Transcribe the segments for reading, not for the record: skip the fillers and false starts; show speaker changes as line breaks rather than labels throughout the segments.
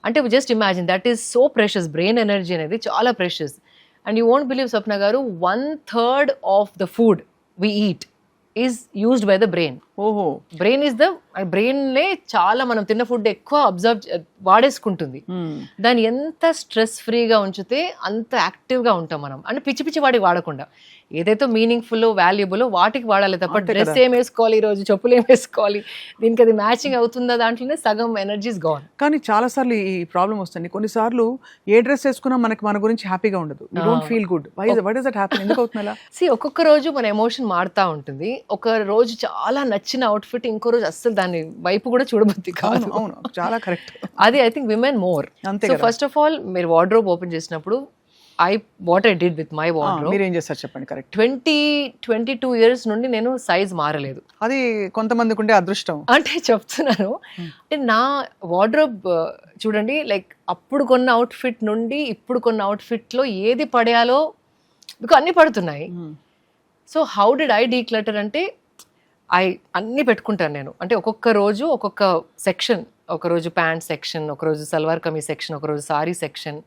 అంటే just imagine that is so precious. Brain energy అనేది చాలా precious. And you won't believe Swapna గారు, 1/3 of the food we eat is used by the brain.
ఓహో.
బ్రెయిన్నే చాలా మనం తిన్న ఫుడ్ ఎక్కువ అబ్జర్వ్ వాడేసుకుంటుంది. దాన్ని ఎంత స్ట్రెస్ ఫ్రీగా ఉంచితే అంత యాక్టివ్గా ఉంటాం మనం. అంటే పిచ్చి పిచ్చి వాడికి వాడకుండా ఏదైతే మీనింగ్ఫుల్ వాల్యుబుల్ వాటికి వాడాలి తప్ప డ్రెస్ ఏం వేసుకోవాలి, ఈరోజు చెప్పులు ఏం వేసుకోవాలి, దీనికి అది మ్యాచింగ్ అవుతుందా, దాంట్లోనే సగం ఎనర్జీస్ గోన్.
కానీ చాలా సార్లు ఈ ప్రాబ్లం వస్తుంది. కొన్నిసార్లు ఏ డ్రెస్ వేసుకున్నా మనకి మన గురించి హ్యాపీగా ఉండదు. You don't feel good. What is that happen? ఎందుకు అవుతుంది అలా?
ఒక్కొక్క రోజు మన ఎమోషన్ మారుతా ఉంటుంది. ఒక రోజు చాలా నచ్చిన అవుట్ఫిట్ ఇంకో రోజు అస్సలు దాని వైపు కూడా చూడబుద్ది కాదు.
అవును, చాలా కరెక్ట్.
అది I think women more. So first of all మీరు వార్డ్రోబ్ ఓపెన్ చేసినప్పుడు what I did with my wardrobe,
మీరు ఏం చేస్తారు చెప్పండి. కరెక్ట్.
22 years నుండి నేను సైజ్ మారలేదు.
అది కొంతమందికి ఉండే అదృష్టం
అంటే చెప్తున్నాను. అంటే నా వార్డ్రోబ్ చూడండి, లైక్ అప్పుడు కొన్న అవుట్ఫిట్ నుండి ఇప్పుడు కొన్న అవుట్ఫిట్లో ఏది పడేయాలో మీకు అన్ని పడుతున్నాయి. So how did I declutter అంటే అన్నీ పెట్టుకుంటాను నేను. అంటే ఒక్కొక్క రోజు ఒక్కొక్క సెక్షన్, ఒకరోజు ప్యాంట్ సెక్షన్, ఒకరోజు సల్వార్ కమీజ్ సెక్షన్, ఒకరోజు సారీ సెక్షన్,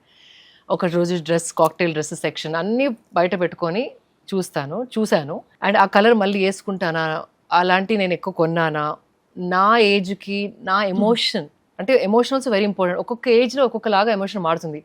ఒక రోజు డ్రెస్ కాక్టైల్ డ్రెస్ సెక్షన్, అన్నీ బయట పెట్టుకొని చూశాను. అండ్ ఆ కలర్ మళ్ళీ వేసుకుంటానా, అలాంటి నేను ఎక్కువ కొన్నానా, నా ఏజ్కి నా ఎమోషన్, అంటే ఎమోషన్ ఆల్సో వెరీ ఇంపార్టెంట్. ఒక్కొక్క ఏజ్లో ఒక్కొక్కలాగా ఎమోషన్ మారుతుంది.